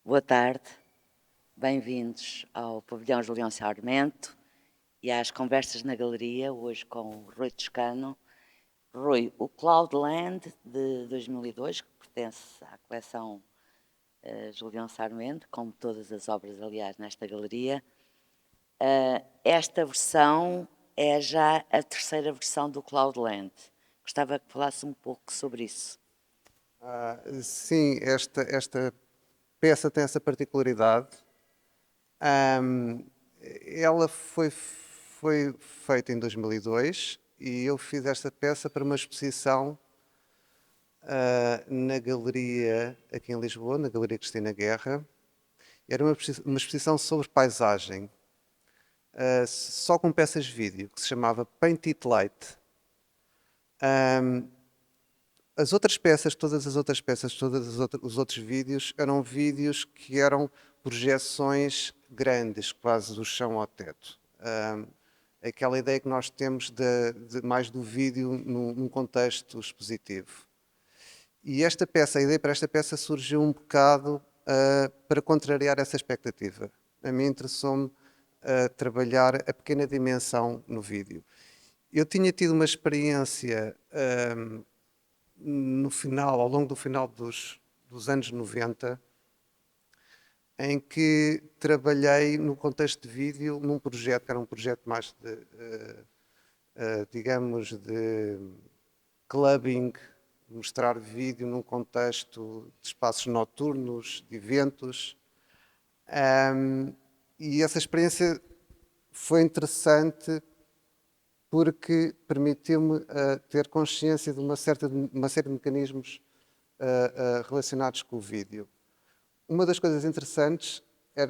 Boa tarde, bem-vindos ao Pavilhão Julião Sarmento e às conversas na galeria, hoje com o Rui Toscano. Rui, o Cloudland de 2002, que pertence à coleção Julião Sarmento, como todas as obras, aliás, nesta galeria. Esta versão é já a terceira versão do Cloudland. Gostava que falasse um pouco sobre isso. Sim, esta peça tem essa particularidade. Ela foi feita em 2002 e eu fiz esta peça para uma exposição na galeria aqui em Lisboa, na Galeria Cristina Guerra. Era uma exposição sobre paisagem, só com peças de vídeo, que se chamava Paint It Light. As outras peças, todas as outras peças, os outros vídeos, eram vídeos que eram projeções grandes, quase do chão ao teto. Aquela ideia que nós temos de mais do vídeo num contexto expositivo. E esta peça, a ideia para esta peça surgiu um bocado para contrariar essa expectativa. A mim interessou-me trabalhar a pequena dimensão no vídeo. Eu tinha tido uma experiência ao longo do final dos anos 90, em que trabalhei no contexto de vídeo num projeto, que era um projeto mais digamos, de clubbing, mostrar vídeo num contexto de espaços noturnos, de eventos. E essa experiência foi interessante porque permitiu-me ter consciência de uma série de mecanismos relacionados com o vídeo. Uma das coisas interessantes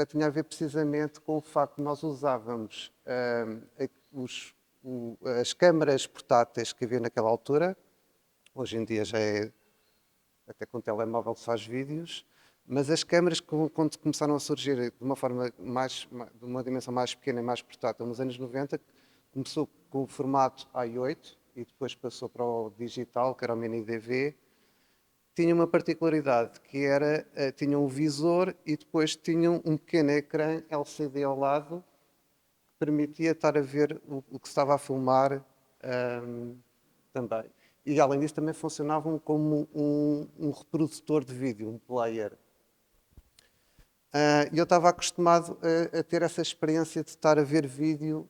tinha a ver precisamente com o facto de nós usávamos as câmaras portáteis que havia naquela altura. Hoje em dia já é até com o telemóvel que se faz vídeos, mas as câmaras, quando começaram a surgir de uma dimensão mais pequena e mais portátil nos anos 90, começou com o formato A8 e depois passou para o digital, que era o mini DV. Tinha uma particularidade, que era, tinha um visor e depois tinham um pequeno ecrã LCD ao lado, que permitia estar a ver o que se estava a filmar também. E além disso também funcionavam como um reprodutor de vídeo, um player. E eu estava acostumado a ter essa experiência de estar a ver vídeo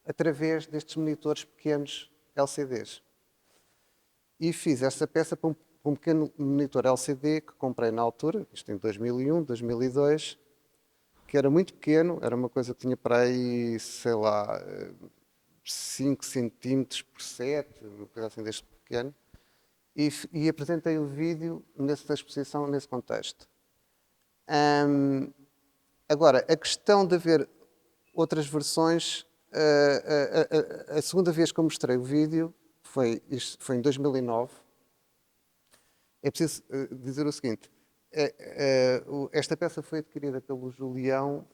através destes monitores pequenos LCDs. E fiz essa peça para um pequeno monitor LCD que comprei na altura, isto em 2001, 2002, que era muito pequeno, era uma coisa que tinha para aí, sei lá, 5 centímetros por 7, uma coisa assim deste pequeno, e apresentei o vídeo nessa exposição, nesse contexto. Agora, a questão de haver outras versões, a segunda vez que eu mostrei o vídeo foi em 2009. É preciso dizer o seguinte, esta peça foi adquirida pelo Julião,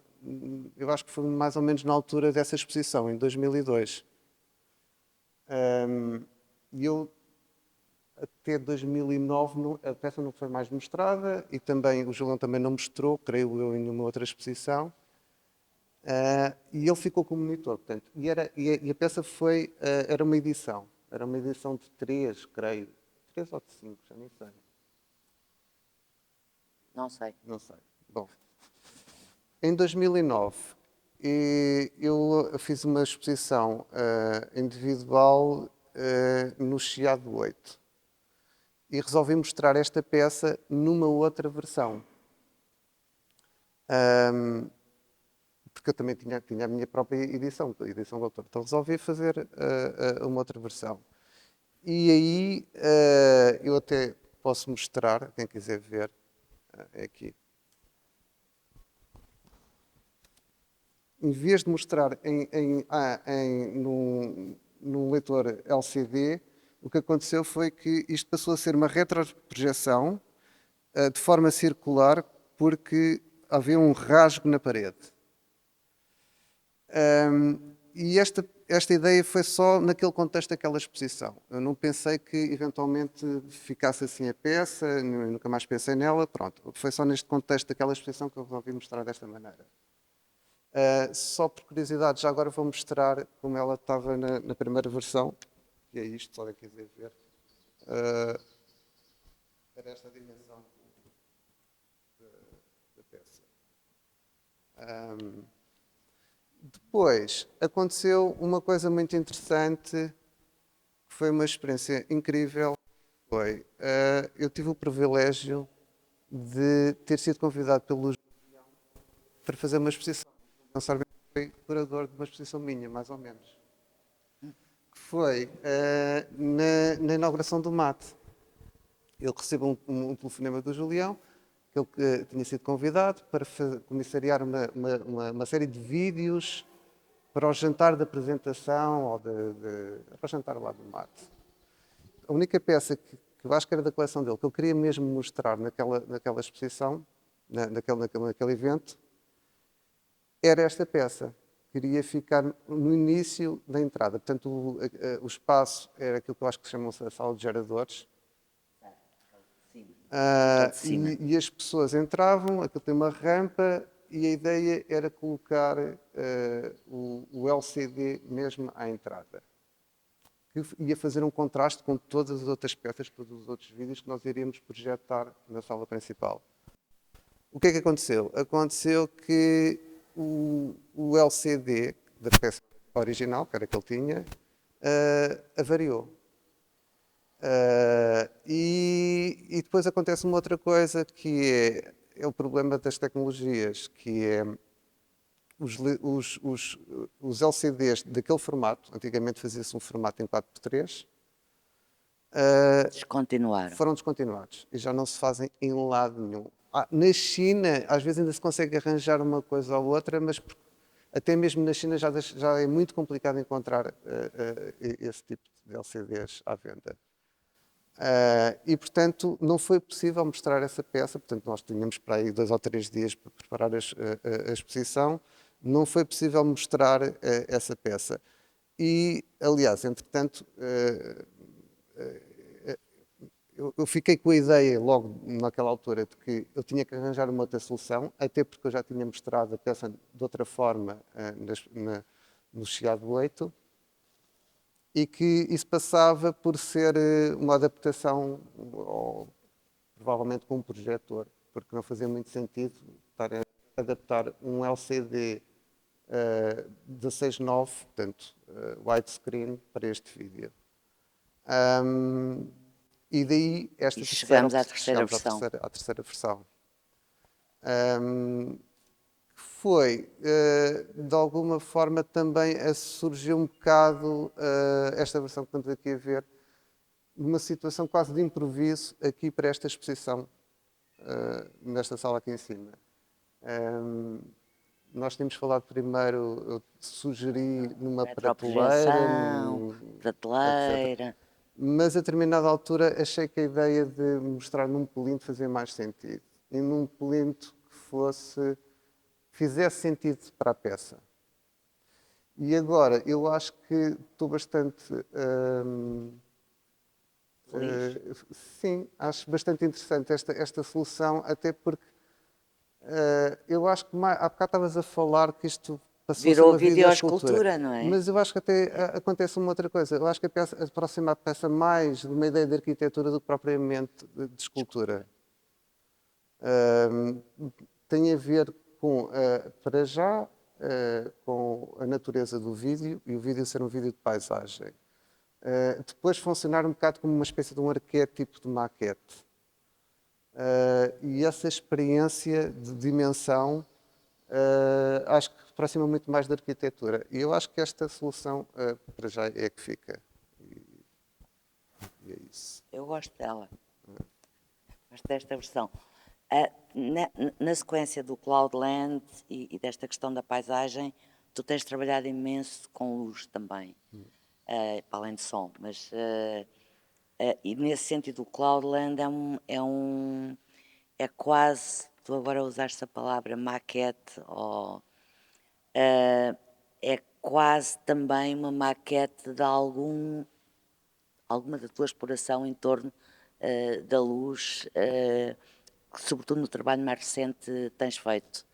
eu acho que foi mais ou menos na altura dessa exposição, em 2002. E eu, até 2009, a peça não foi mais mostrada e também o Julião também não mostrou, creio eu, em uma outra exposição. E ele ficou como monitor, portanto, e a peça era uma edição. Era uma edição de 3, creio. 3 ou de 5, já nem sei. Não sei. Não sei. Bom, em 2009, eu fiz uma exposição individual no Chiado 8 e resolvi mostrar esta peça numa outra versão. Porque eu também tinha a minha própria edição, a edição de autor. Então resolvi fazer uma outra versão. E aí eu até posso mostrar, quem quiser ver, é aqui. Em vez de mostrar num leitor LCD, o que aconteceu foi que isto passou a ser uma retroprojeção de forma circular, porque havia um rasgo na parede. e esta ideia foi só naquele contexto daquela exposição. Eu não pensei que eventualmente ficasse assim a peça, nunca mais pensei nela, pronto. Foi só neste contexto daquela exposição que eu resolvi mostrar desta maneira. Só por curiosidade, já agora vou mostrar como ela estava na primeira versão, que é isto, podem quiser ver. Era esta a dimensão da peça. Depois, aconteceu uma coisa muito interessante, que foi uma experiência incrível. Eu tive o privilégio de ter sido convidado pelo Julião para fazer uma exposição. Não sabe, foi curador de uma exposição minha, mais ou menos. Que foi na inauguração do MAT. Ele recebeu um telefonema do Julião, que ele tinha sido convidado para comissariar uma série de vídeos para o jantar de apresentação, ou para o jantar lá do MAT. A única peça que eu acho que era da coleção dele, que eu queria mesmo mostrar naquela exposição, naquele evento, era esta peça. Queria ficar no início da entrada. Portanto, o espaço era aquilo que eu acho que se chama a sala de geradores. E as pessoas entravam, aquilo tem uma rampa, e a ideia era colocar o LCD mesmo à entrada. Que ia fazer um contraste com todas as outras peças, todos os outros vídeos que nós iríamos projetar na sala principal. O que é que aconteceu? Aconteceu que o LCD da peça original, que era que ele tinha, avariou. E depois acontece uma outra coisa, que é o problema das tecnologias, que é os LCDs daquele formato. Antigamente fazia-se um formato em 4x3, Descontinuaram. foram descontinuados e já não se fazem em lado nenhum. Na China, às vezes ainda se consegue arranjar uma coisa ou outra, mas até mesmo na China já é muito complicado encontrar esse tipo de LCDs à venda. E, portanto, não foi possível mostrar essa peça. Portanto, nós tínhamos para aí 2 ou 3 dias para preparar a exposição. Não foi possível mostrar essa peça. E, aliás, entretanto, eu fiquei com a ideia, logo naquela altura, de que eu tinha que arranjar uma outra solução, até porque eu já tinha mostrado a peça de outra forma no Chiado 8, e que isso passava por ser uma adaptação, ou provavelmente com um projetor, porque não fazia muito sentido estar a adaptar um LCD 16:9, portanto, widescreen, para este vídeo. E daí esta chegamos à terceira versão. À terceira versão. Foi, de alguma forma, também surgiu um bocado esta versão que estamos aqui a ver, numa situação quase de improviso aqui para esta exposição, nesta sala aqui em cima. Nós tínhamos falado primeiro, eu sugeri numa prateleira. etc. Mas a determinada altura achei que a ideia de mostrar num plinto fazia mais sentido. E num plinto que fizesse sentido para a peça. E agora, eu acho que estou bastante... sim, acho bastante interessante esta solução, até porque eu acho que há bocado estavas a falar que isto passou a ser uma videoescultura, não é? Mas eu acho que até acontece uma outra coisa. Eu acho que a peça aproxima a peça mais de uma ideia de arquitetura do que propriamente de escultura. Tem a ver com, para já, com a natureza do vídeo, e o vídeo ser um vídeo de paisagem. Depois funcionar um bocado como uma espécie de um arquétipo de maquete. E essa experiência de dimensão acho que aproxima muito mais da arquitetura. E eu acho que esta solução, para já, é a que fica. E é isso. Eu gosto dela. Gosto desta versão. Na sequência do Cloudland e desta questão da paisagem, tu tens trabalhado imenso com luz também, para além de som, mas e nesse sentido o Cloudland é quase, tu agora usaste a palavra maquete, ou é quase também uma maquete de alguma da tua exploração em torno da luz, que sobretudo no trabalho mais recente tens feito.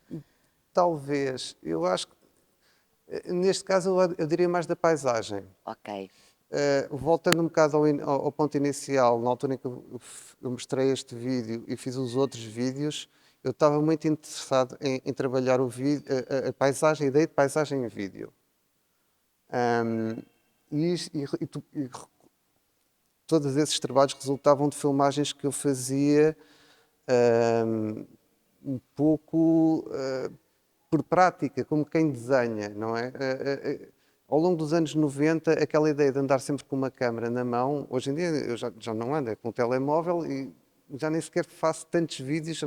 Talvez, eu acho que neste caso eu diria mais da paisagem. Ok, Voltando um bocado ao ponto inicial, na altura em que eu mostrei este vídeo e fiz os outros vídeos, eu estava muito interessado em trabalhar o vídeo, a paisagem, a ideia de paisagem em vídeo. Ahm, e todos esses trabalhos resultavam de filmagens que eu fazia um pouco por prática, como quem desenha, não é? Ao longo dos anos 90, aquela ideia de andar sempre com uma câmera na mão, hoje em dia eu já não ando, é com o telemóvel e já nem sequer faço tantos vídeos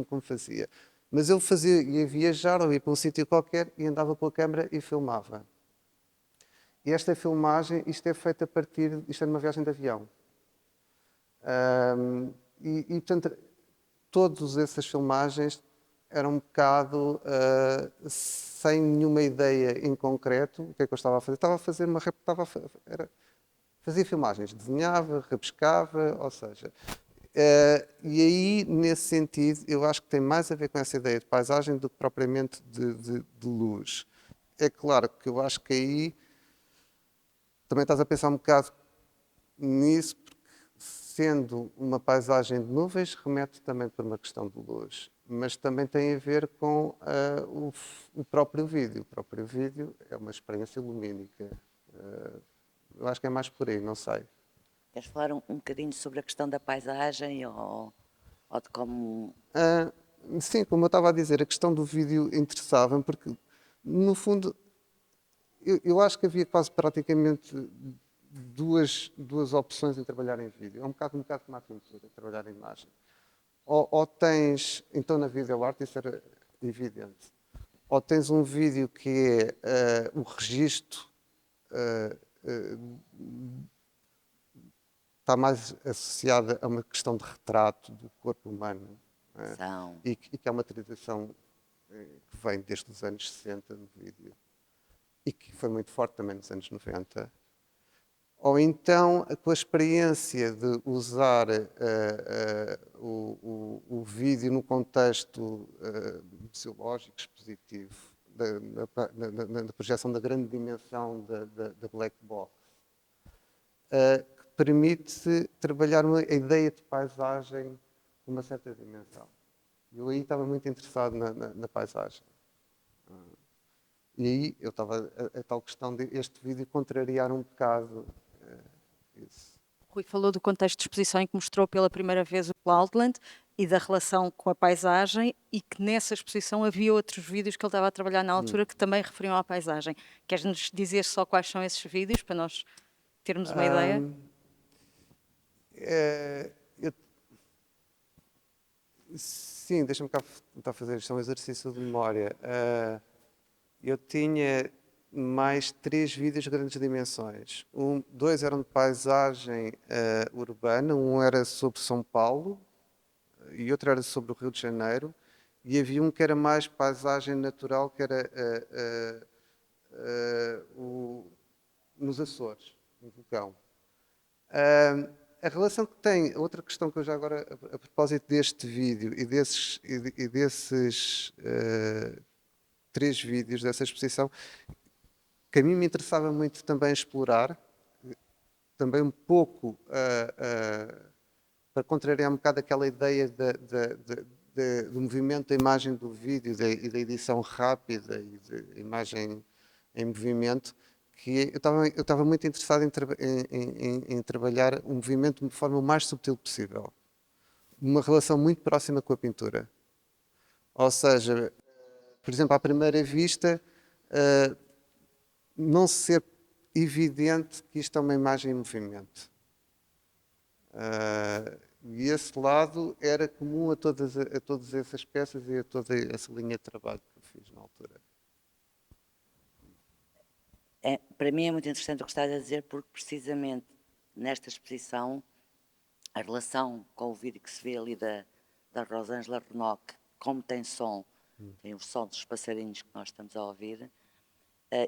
como fazia. Mas eu ia viajar ou ia para um sítio qualquer e andava com a câmera e filmava. E esta filmagem, isto é feito isto é numa viagem de avião. Portanto, todas essas filmagens eram um bocado sem nenhuma ideia em concreto. O que é que eu estava a fazer? Estava a fazer fazia filmagens, desenhava, rabiscava, ou seja. E aí, nesse sentido, eu acho que tem mais a ver com essa ideia de paisagem do que propriamente de luz. É claro que eu acho que aí também estás a pensar um bocado nisso, porque sendo uma paisagem de nuvens, remete também para uma questão de luz. Mas também tem a ver com o próprio vídeo. O próprio vídeo é uma experiência lumínica. Eu acho que é mais por aí, não sei. queres falar um bocadinho sobre a questão da paisagem ou de como... Sim, como eu estava a dizer, a questão do vídeo interessava-me porque, no fundo, eu acho que havia quase praticamente duas opções em trabalhar em vídeo. É um bocado como a pintura, trabalhar em imagem. Ou tens, então na video art isso era evidente, ou tens um vídeo que é o registro está mais associado a uma questão de retrato do corpo humano, não é? São... E que é uma tradição que vem desde os anos 60 no vídeo e que foi muito forte também nos anos 90. Ou então, com a experiência de usar o vídeo no contexto museológico, expositivo, na projeção da grande dimensão da black box, que permite trabalhar a ideia de paisagem com uma certa dimensão. Eu aí estava muito interessado na paisagem. E aí eu estava a tal questão de este vídeo contrariar um bocado isso. Rui falou do contexto de exposição em que mostrou pela primeira vez o Cloudland e da relação com a paisagem e que nessa exposição havia outros vídeos que ele estava a trabalhar na altura que também referiam à paisagem. Queres-nos dizer só quais são esses vídeos para nós termos uma ideia? Eu Sim, deixa-me cá tentar fazer isto, é um exercício de memória. Eu tinha mais 3 vídeos de grandes dimensões. Dois eram de paisagem urbana, um era sobre São Paulo e outro era sobre o Rio de Janeiro. E havia um que era mais paisagem natural, que era nos Açores, no vulcão. A relação que tem, outra questão que eu já agora, a propósito deste vídeo e desses 3 vídeos dessa exposição, que a mim me interessava muito também explorar, também um pouco para contrariar um bocado aquela ideia do movimento da imagem do vídeo e da edição rápida e da imagem em movimento, que eu estava muito interessado em trabalhar o movimento de uma forma o mais subtil possível. Uma relação muito próxima com a pintura. Ou seja, por exemplo, à primeira vista, não ser evidente que isto é uma imagem em movimento. E esse lado era comum a todas essas peças e a toda essa linha de trabalho que eu fiz na altura. Para mim é muito interessante o que estás a dizer, porque precisamente nesta exposição, a relação com o vídeo que se vê ali da Rosângela Renault, como tem som, tem o som dos passarinhos que nós estamos a ouvir,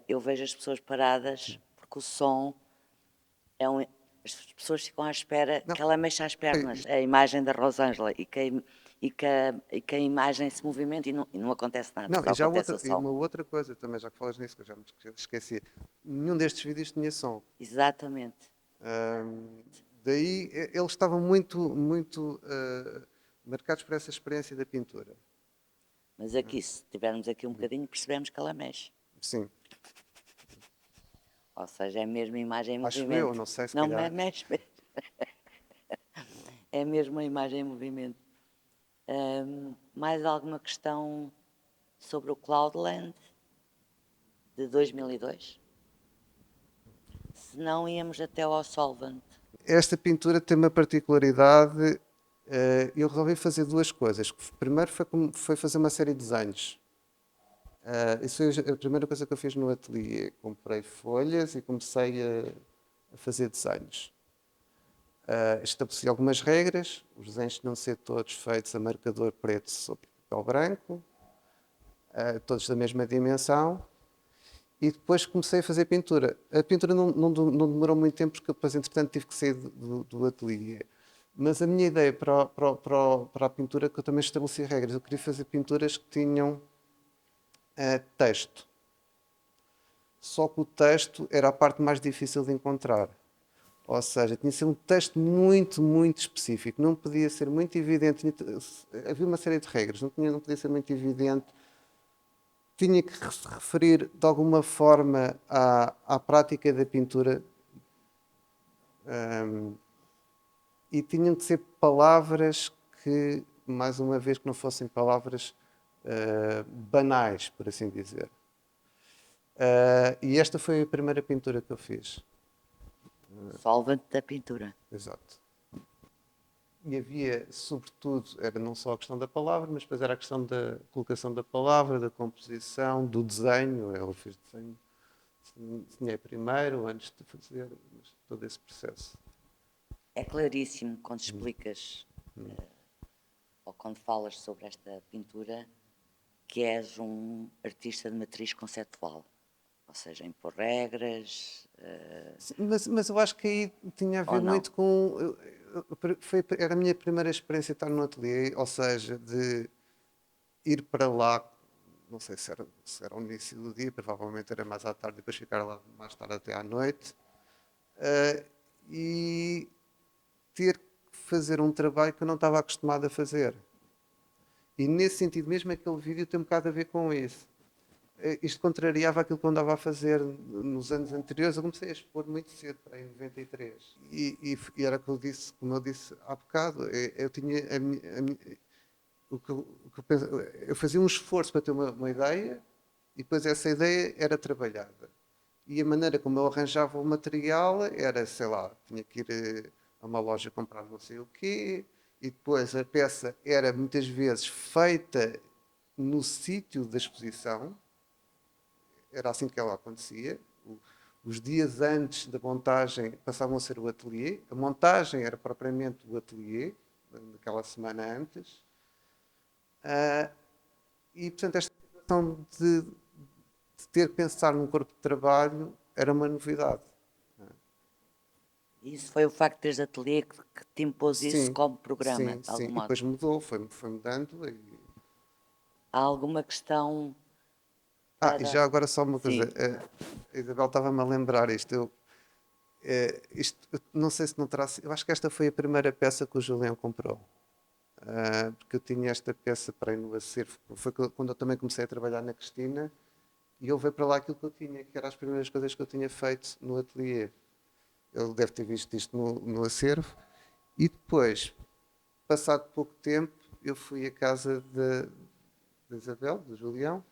eu vejo as pessoas paradas porque o som é um. As pessoas ficam à espera Não, que ela mexa as pernas, isto- a imagem da Rosângela, e que a imagem se movimenta e não acontece nada, não, só e já acontece o outra, e som. uma outra coisa também, já que falas nisso, que eu já me esqueci. Nenhum destes vídeos tinha som. Exatamente. Ahm, Daí eles estavam muito marcados por essa experiência da pintura. Mas aqui, se tivermos aqui um bocadinho, percebemos que ela mexe. Sim, Ou seja, é mesmo a imagem em acho eu, movimento. não sei, se Não, calhar. mexe mesmo. É mesmo a imagem em movimento. Mais alguma questão sobre o Cloudland de 2002? Se não, íamos até ao Solvent. Esta pintura tem uma particularidade. Eu resolvi fazer duas coisas. Primeiro foi fazer uma série de desenhos. Isso foi a primeira coisa que eu fiz no ateliê. Comprei folhas e comecei a fazer desenhos. Estabeleci algumas regras. Os desenhos tinham de ser todos feitos a marcador preto sobre papel branco, todos da mesma dimensão. E depois comecei a fazer pintura. A pintura não demorou muito tempo, porque depois, entretanto, tive que sair do ateliê. Mas a minha ideia para a pintura, que eu também estabeleci regras, eu queria fazer pinturas que tinham texto. Só que o texto era a parte mais difícil de encontrar. Ou seja, tinha de ser um texto muito específico. Não podia ser muito evidente. Havia uma série de regras. Não podia ser muito evidente. Tinha que se referir de alguma forma à prática da pintura, e tinham que ser palavras que, mais uma vez, que não fossem palavras banais, por assim dizer. E esta foi a primeira pintura que eu fiz. Solvent da pintura. Exato. E havia, sobretudo, era não só a questão da palavra, mas depois era a questão da colocação da palavra, da composição, do desenho. Eu fiz desenho, desenhei primeiro, antes de fazer todo esse processo. É claríssimo quando explicas ou quando falas sobre esta pintura que és um artista de matriz conceptual. Ou seja, impor regras, Mas eu acho que aí tinha a ou ver não. muito com. Era a minha primeira experiência de estar no ateliê, ou seja, de ir para lá, não sei se era o início do dia, provavelmente era mais à tarde, depois ficar lá mais tarde até à noite, e ter que fazer um trabalho que eu não estava acostumado a fazer. E nesse sentido, mesmo aquele vídeo tem um bocado a ver com isso. Isto contrariava aquilo que eu andava a fazer nos anos anteriores. Eu comecei a expor muito cedo, em 93. E era como eu disse há bocado, eu tinha o que eu fazia um esforço para ter uma ideia, e depois essa ideia era trabalhada. E a maneira como eu arranjava o material era, sei lá, tinha que ir a uma loja comprar não sei o quê, e depois a peça era muitas vezes feita no sítio da exposição. Era assim que ela acontecia. Os dias antes da montagem passavam a ser o ateliê. A montagem era propriamente o ateliê, naquela semana antes. E, portanto, esta situação de ter que pensar num corpo de trabalho era uma novidade. Isso foi o facto de teres ateliê que te impôs isso Sim, como programa, sim, de sim. algum E modo. depois mudou, foi mudando. Há alguma questão E para. já agora só uma coisa. Sim, A Isabel estava-me a lembrar isto. Eu não sei se não terá sido. Eu acho que esta foi a primeira peça que o Julião comprou. Porque eu tinha esta peça para ir no acervo. Foi quando eu também comecei a trabalhar na Cristina, e ele veio para lá aquilo que eu tinha, que eram as primeiras coisas que eu tinha feito no ateliê. Ele deve ter visto isto no acervo. E depois, passado pouco tempo, eu fui à casa da Isabel, do Julião,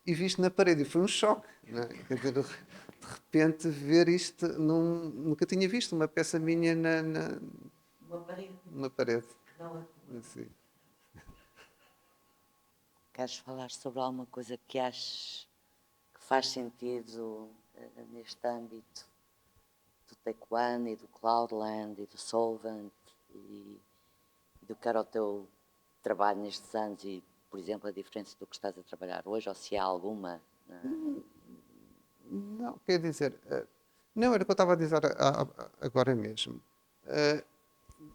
e vi isto na parede. E foi um choque. Não é? Quer dizer, de repente, ver isto, nunca tinha visto uma peça minha uma parede. numa parede. Não é? Assim. Queres falar sobre alguma coisa que aches que faz sentido neste âmbito do Take One e do Cloudland e do Solvent e do que era o teu trabalho nestes anos e, por exemplo, a diferença do que estás a trabalhar hoje, ou se há alguma? Não, quer dizer, não era o que eu estava a dizer agora mesmo.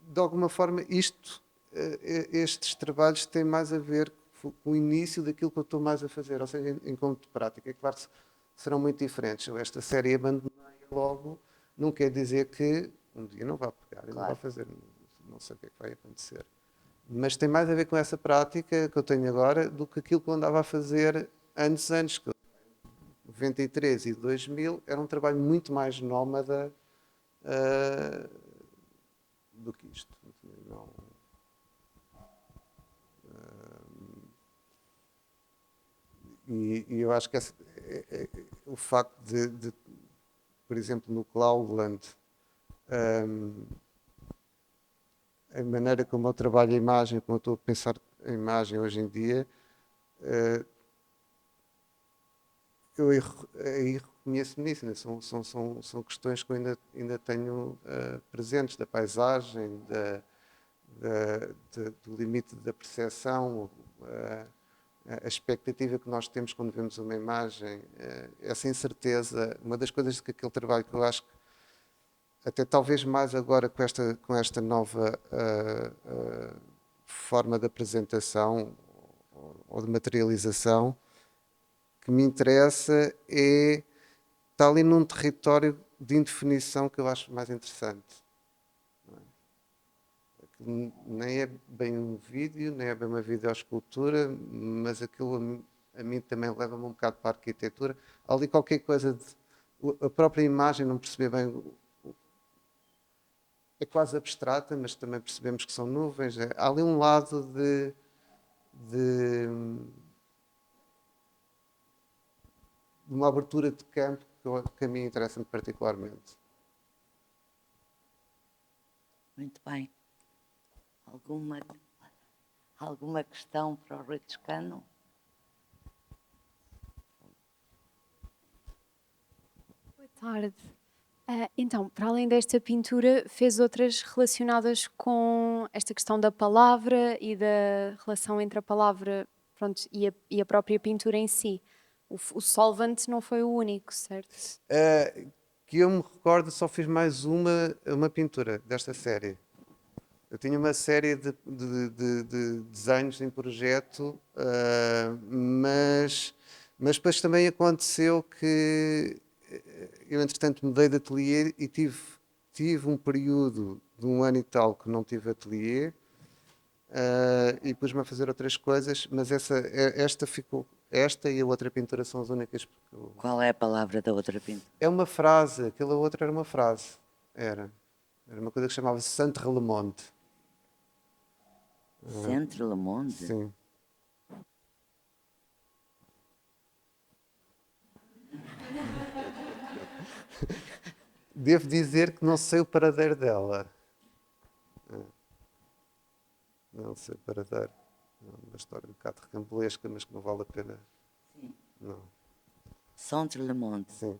De alguma forma, estes trabalhos têm mais a ver com o início daquilo que eu estou mais a fazer, ou seja, em conto de prática. É claro que serão muito diferentes. Eu esta série abandonei logo, não quer dizer que um dia não vá pegar e não vá Claro. fazer, não sei o que é que vai acontecer. Mas tem mais a ver com essa prática que eu tenho agora do que aquilo que eu andava a fazer antes, que 93 e 2000 era um trabalho muito mais nómada do que isto. Não, e eu acho que o facto por exemplo, no Cloudland, a maneira como eu trabalho a imagem, como eu estou a pensar a imagem hoje em dia, eu aí reconheço-me nisso, né? São questões que eu ainda tenho presentes, da paisagem, do limite da percepção, a expectativa que nós temos quando vemos uma imagem, essa incerteza. Uma das coisas que aquele trabalho que eu acho que, até talvez mais agora com esta nova forma de apresentação ou de materialização, que me interessa está ali num território de indefinição que eu acho mais interessante. Nem é bem um vídeo, nem é bem uma videoescultura, mas aquilo a mim também leva-me um bocado para a arquitetura. Há ali qualquer coisa a própria imagem, não perceber bem, é quase abstrata, mas também percebemos que são nuvens. Há ali um lado de uma abertura de campo que a mim interessa-me particularmente. Muito bem. Alguma questão para o Rui Toscano? Boa tarde. Então, para além desta pintura, fez outras relacionadas com esta questão da palavra e da relação entre a palavra, pronto, e a própria pintura em si. O Solvent não foi o único, certo? Que eu me recordo, só fiz mais uma pintura desta série. Eu tinha uma série de desenhos em projeto, mas depois também aconteceu que eu, entretanto, mudei de ateliê e tive um período de um ano e tal que não tive ateliê, e pus-me a fazer outras coisas, mas esta e a outra pintura são as únicas. Qual é a palavra da outra pintura? É uma frase, aquela outra era uma frase. Era uma coisa que chamava-se Centre Le Monde. Centre Le Monde? Sim. Devo dizer que não sei o paradeiro dela. Não sei o paradeiro. É uma história um bocado recambulesca, mas que não vale a pena. Sim. Não. Centre Le Monde. Sim.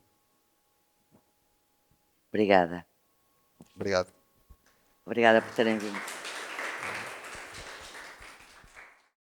Obrigada. Obrigado. Obrigada por terem vindo.